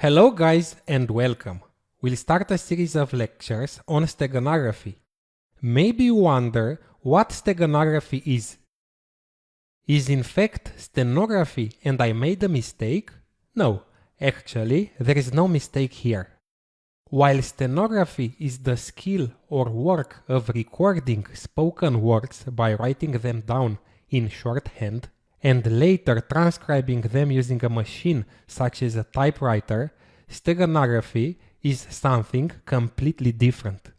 Hello guys and welcome. We'll start a series of lectures on steganography. Maybe you wonder what steganography is. Is in fact stenography and I made a mistake? No, actually there is no mistake here. While stenography is the skill or work of recording spoken words by writing them down in shorthand, and later transcribing them using a machine such as a typewriter, steganography is something completely different.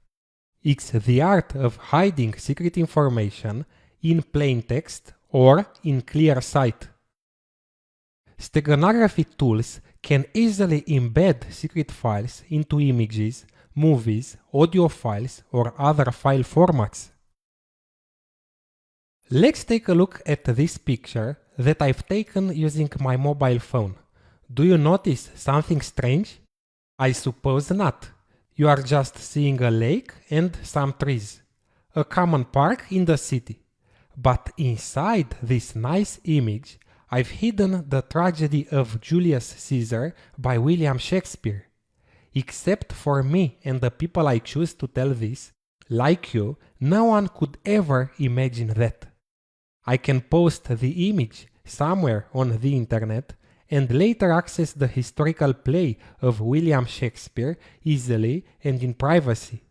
It's the art of hiding secret information in plain text or in clear sight. Steganography tools can easily embed secret files into images, movies, audio files, or other file formats. Let's take a look at this picture that I've taken using my mobile phone. Do you notice something strange? I suppose not. You are just seeing a lake and some trees. A common park in the city. But inside this nice image, I've hidden the tragedy of Julius Caesar by William Shakespeare. Except for me and the people I choose to tell this, like you, no one could ever imagine that. I can post the image somewhere on the internet and later access the historical play of William Shakespeare easily and in privacy.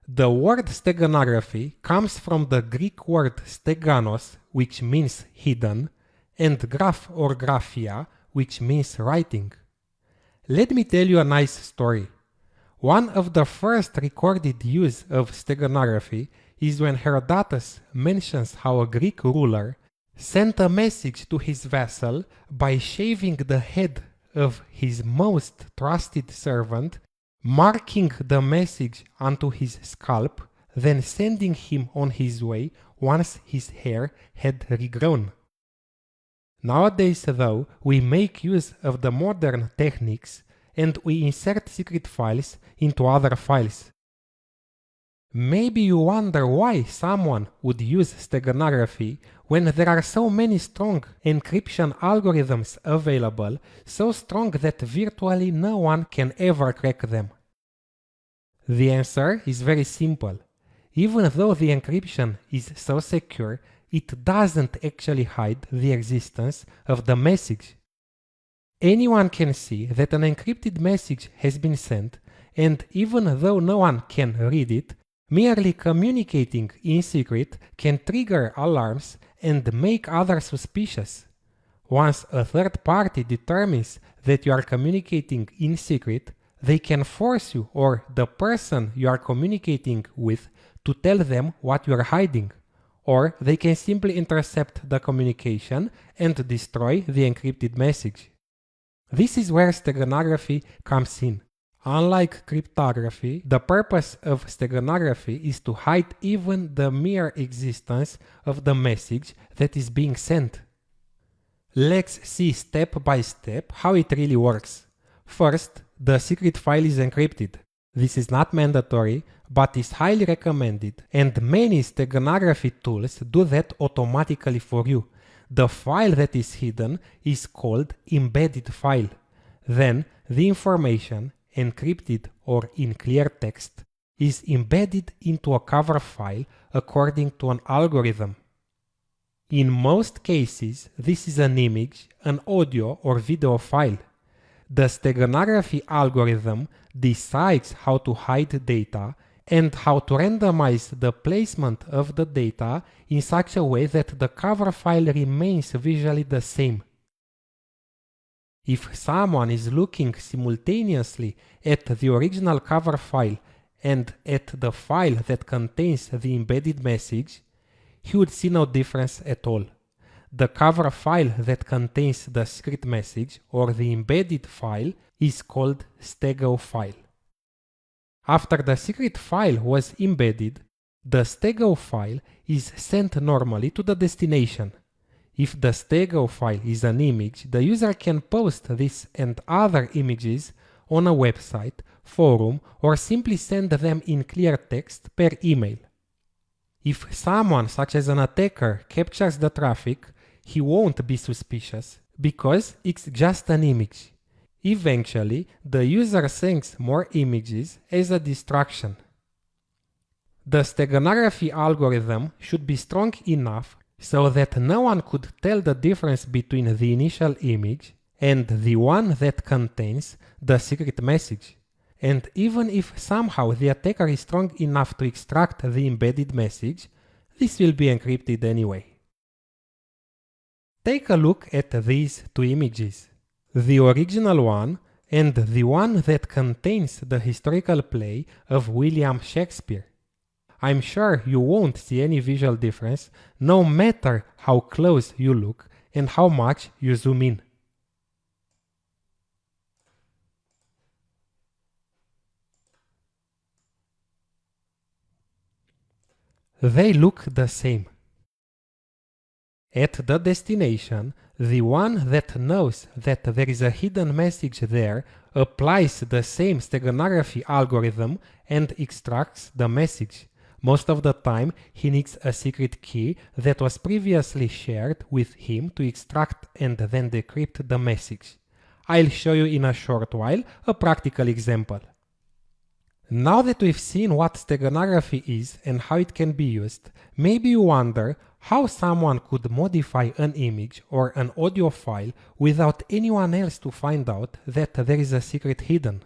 The word steganography comes from the Greek word steganos, which means hidden, and graph or graphia, which means writing. Let me tell you a nice story. One of the first recorded use of steganography is when Herodotus mentions how a Greek ruler sent a message to his vassal by shaving the head of his most trusted servant, marking the message onto his scalp, then sending him on his way once his hair had regrown. Nowadays, though, we make use of the modern techniques and we insert secret files into other files. Maybe you wonder why someone would use steganography when there are so many strong encryption algorithms available, so strong that virtually no one can ever crack them. The answer is very simple. Even though the encryption is so secure, it doesn't actually hide the existence of the message. Anyone can see that an encrypted message has been sent, and even though no one can read it, merely communicating in secret can trigger alarms and make others suspicious. Once a third party determines that you are communicating in secret, they can force you or the person you are communicating with to tell them what you are hiding. Or they can simply intercept the communication and destroy the encrypted message. This is where steganography comes in. Unlike cryptography, the purpose of steganography is to hide even the mere existence of the message that is being sent. Let's see step by step how it really works. First, the secret file is encrypted. This is not mandatory, but is highly recommended, and many steganography tools do that automatically for you. The file that is hidden is called embedded file. Then, the information, encrypted or in clear text, is embedded into a cover file according to an algorithm. In most cases, this is an image, an audio or video file. The steganography algorithm decides how to hide data and how to randomize the placement of the data in such a way that the cover file remains visually the same. If someone is looking simultaneously at the original cover file and at the file that contains the embedded message, he would see no difference at all. The cover file that contains the secret message or the embedded file is called stego file. After the secret file was embedded, the stego file is sent normally to the destination. If the stego file is an image, the user can post this and other images on a website, forum, or simply send them in clear text per email. If someone, such as an attacker, captures the traffic, he won't be suspicious because it's just an image. Eventually, the user thinks more images as a distraction. The steganography algorithm should be strong enough so that no one could tell the difference between the initial image and the one that contains the secret message. And even if somehow the attacker is strong enough to extract the embedded message, this will be encrypted anyway. Take a look at these two images, the original one and the one that contains the historical play of William Shakespeare. I'm sure you won't see any visual difference no matter how close you look and how much you zoom in. They look the same. At the destination, the one that knows that there is a hidden message there applies the same steganography algorithm and extracts the message. Most of the time, he needs a secret key that was previously shared with him to extract and then decrypt the message. I'll show you in a short while a practical example. Now that we've seen what steganography is and how it can be used, maybe you wonder how someone could modify an image or an audio file without anyone else to find out that there is a secret hidden.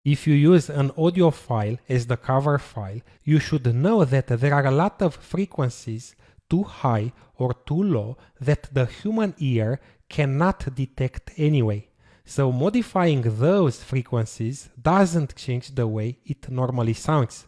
If you use an audio file as the cover file, you should know that there are a lot of frequencies too high or too low that the human ear cannot detect anyway. So modifying those frequencies doesn't change the way it normally sounds.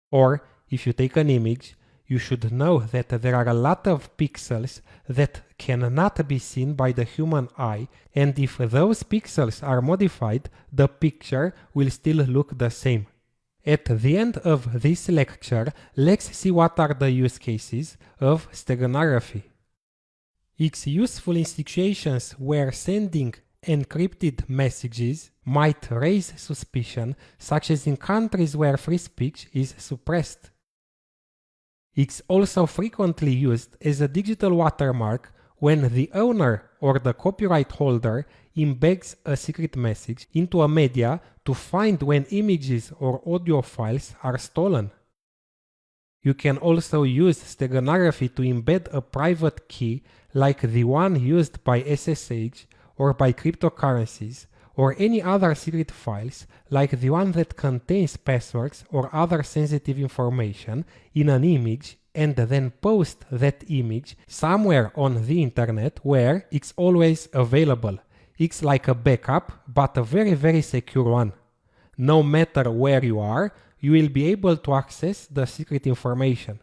Or if you take an image, you should know that there are a lot of pixels that cannot be seen by the human eye, and if those pixels are modified, the picture will still look the same. At the end of this lecture, let's see what are the use cases of steganography. It's useful in situations where sending encrypted messages might raise suspicion, such as in countries where free speech is suppressed. It's also frequently used as a digital watermark when the owner or the copyright holder embeds a secret message into a media to find when images or audio files are stolen. You can also use steganography to embed a private key like the one used by SSH or by cryptocurrencies, or any other secret files like the one that contains passwords or other sensitive information in an image, and then post that image somewhere on the internet where it's always available. It's like a backup, but a very secure one. No matter where you are, you will be able to access the secret information.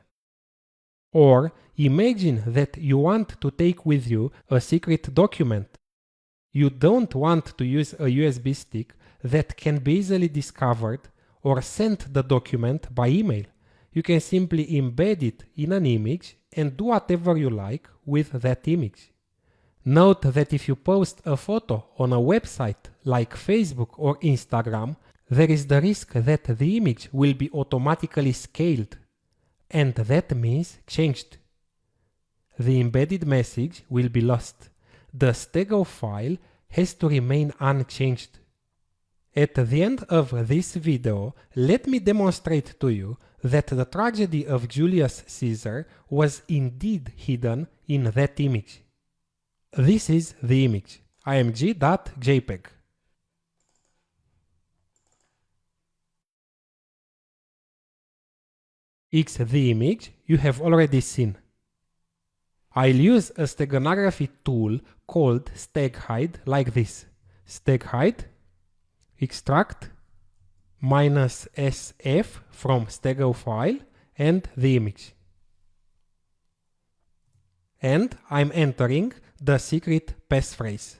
Or imagine that you want to take with you a secret document. You don't want to use a USB stick that can be easily discovered or send the document by email. You can simply embed it in an image and do whatever you like with that image. Note that if you post a photo on a website like Facebook or Instagram, there is the risk that the image will be automatically scaled, and that means changed. The embedded message will be lost. The stego file has to remain unchanged. At the end of this video, let me demonstrate to you that the tragedy of Julius Caesar was indeed hidden in that image. This is the image, img.jpg. It's the image you have already seen. I'll use a steganography tool called steghide like this. Steghide, extract, -sf from stego file and the image. And I'm entering the secret passphrase.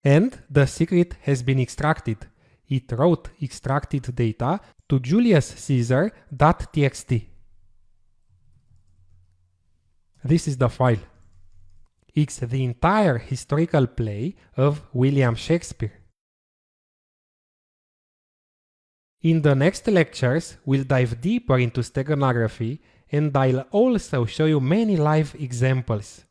And the secret has been extracted. It wrote extracted data to juliuscaesar.txt. This is the file. It's the entire historical play of William Shakespeare. In the next lectures, we'll dive deeper into steganography, and I'll also show you many live examples.